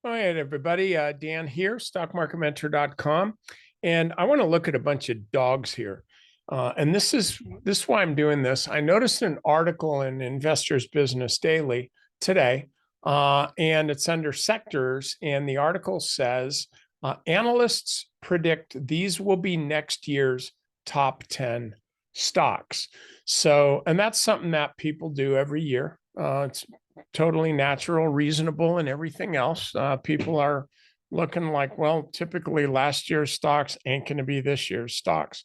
All right, everybody. Dan here, stockmarketmentor.com. And I want to look at a bunch of dogs here. And this is why I'm doing this. I noticed an article in Investors Business Daily today, and it's under sectors. And the article says analysts predict these will be next year's top 10 stocks. So, and that's something that people do every year. It's totally natural, reasonable, and everything else. People are looking like, well, typically last year's stocks ain't going to be this year's stocks.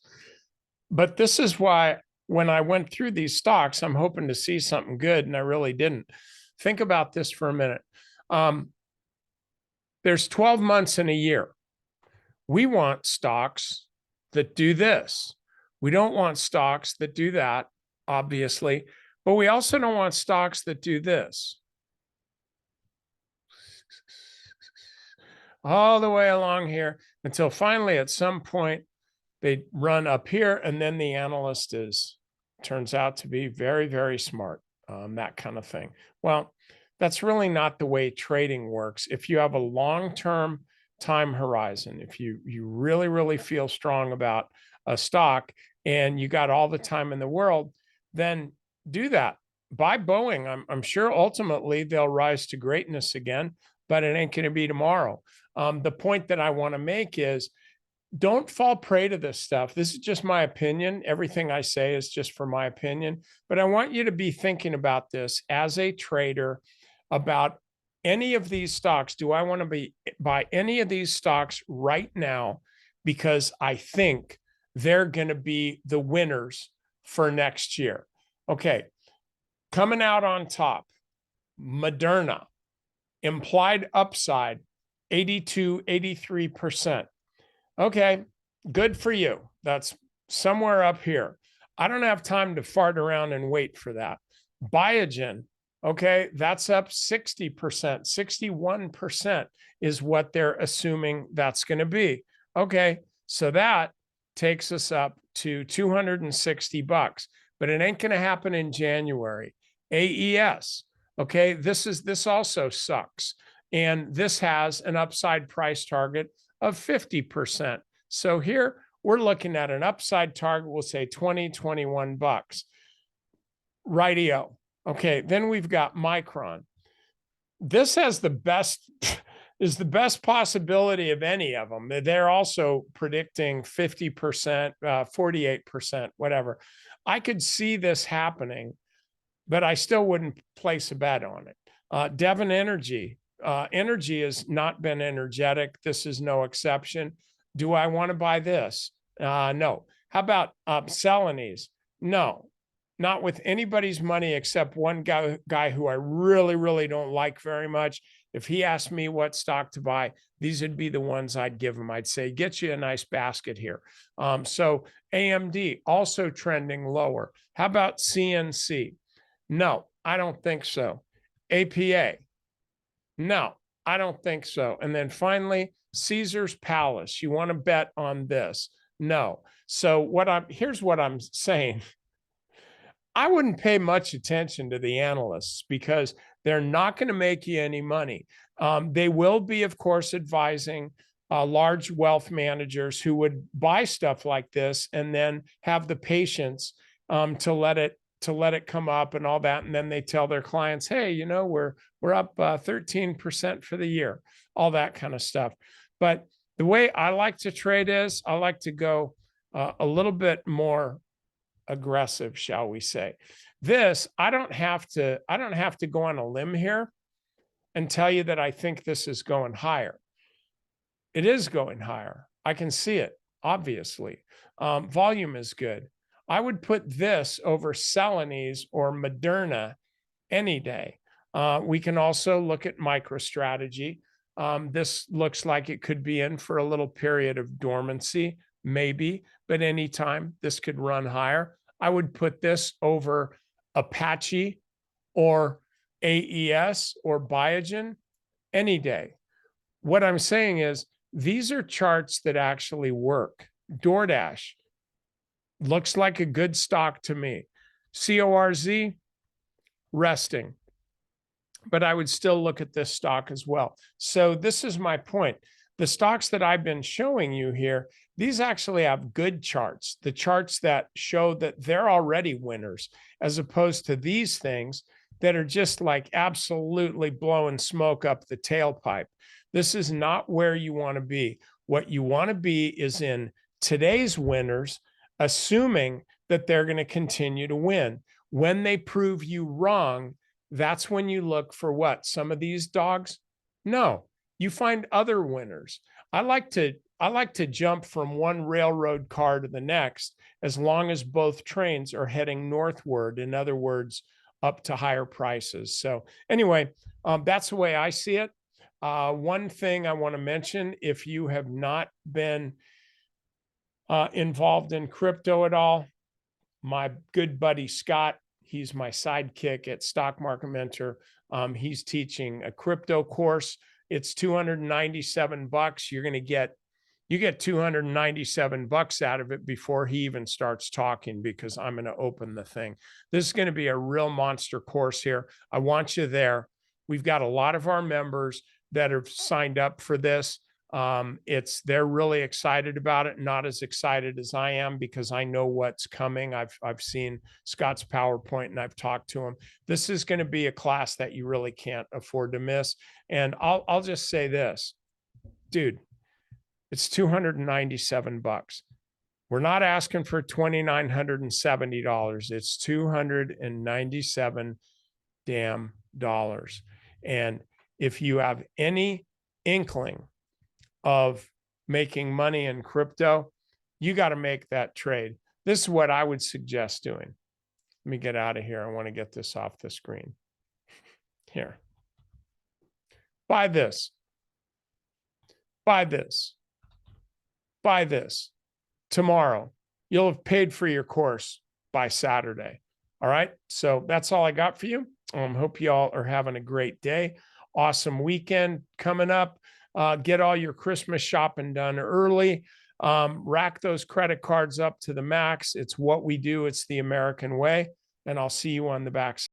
But this is why when I went through these stocks, I'm hoping to see something good, and I really didn't. Think about this for a minute. There's 12 months in a year. We want stocks that do this. We don't want stocks that do that, obviously, but we also don't want stocks that do this. All the way along here until finally at some point they run up here, and then the analyst turns out to be very, very smart, that kind of thing. Well, that's really not the way trading works. If you have a long-term time horizon, if you really, really feel strong about a stock and you got all the time in the world, then do that. Buy Boeing. I'm sure ultimately they'll rise to greatness again, but it ain't going to be tomorrow. The point that I want to make is don't fall prey to this stuff. This is just my opinion. Everything I say is just for my opinion, but I want you to be thinking about this as a trader about any of these stocks. Do I want to buy any of these stocks right now because I think they're going to be the winners for next year? Okay, coming out on top, Moderna, implied upside 82, 83%. Okay, good for you. That's somewhere up here. I don't have time to fart around and wait for that. Biogen, okay, that's up 60%, 61% is what they're assuming that's going to be. Okay, so that takes us up to $260, but it ain't going to happen in January. AES, okay, this also sucks. And this has an upside price target of 50%. So here we're looking at an upside target, we'll say 20, $21. Rightio. Okay, then we've got Micron. This has the best is the best possibility of any of them. They're also predicting 50%, 48%, whatever. I could see this happening, but I still wouldn't place a bet on it. Devon Energy. Energy has not been energetic. This is no exception. Do I want to buy this? No. How about Celanese? No, not with anybody's money except one guy who I really, really don't like very much. If he asked me what stock to buy, these would be the ones I'd give him. I'd say, get you a nice basket here. So AMD also trending lower. How about CNC? No, I don't think so. APA? No, I don't think so. And then finally, Caesar's Palace. You want to bet on this? No. So here's what I'm saying. I wouldn't pay much attention to the analysts because they're not going to make you any money. They will be, of course, advising large wealth managers who would buy stuff like this and then have the patience to let it come up and all that. And then they tell their clients, hey, we're up 13% for the year, all that kind of stuff. But the way I like to trade is I like to go a little bit more aggressive, shall we say. I don't have to go on a limb here and tell you that I think this is going higher. It is going higher. I can see it, obviously. Volume is good. I would put this over Celanese or Moderna any day. We can also look at MicroStrategy. This looks like it could be in for a little period of dormancy, maybe, but anytime this could run higher. I would put this over Apache or AES or Biogen any day. What I'm saying is these are charts that actually work. DoorDash looks like a good stock to me. CORZ, resting. but I would still look at this stock as well. So this is my point. The stocks that I've been showing you here, these actually have good charts, the charts that show that they're already winners, as opposed to these things that are just like absolutely blowing smoke up the tailpipe. This is not where you want to be. What you want to be is in today's winners, assuming that they're going to continue to win. When they prove you wrong, that's when you look for what? Some of these dogs? No, you find other winners. I like to jump from one railroad car to the next as long as both trains are heading northward. In other words, up to higher prices. So anyway, that's the way I see it. One thing I want to mention, if you have not been involved in crypto at all, my good buddy Scott, he's my sidekick at Stock Market Mentor. He's teaching a crypto course. It's $297. You get $297 out of it before he even starts talking, because I'm going to open the thing. This is going to be a real monster course here. I want you there. We've got a lot of our members that have signed up for this. They're really excited about it, not as excited as I am, because I know what's coming. I've seen Scott's PowerPoint and I've talked to him. This is going to be a class that you really can't afford to miss. And I'll just say this, dude, it's $297. We're not asking for $2,970. It's $297 damn dollars. And if you have any inkling of making money in crypto, you got to make that trade. This is what I would suggest doing. Let me get out of here. I want to get this off the screen. Here. Buy this. Buy this. Buy this. Tomorrow, you'll have paid for your course by Saturday. All right. So that's all I got for you. Hope you all are having a great day. Awesome weekend coming up. Get all your Christmas shopping done early. Rack those credit cards up to the max. It's what we do. It's the American way. And I'll see you on the back.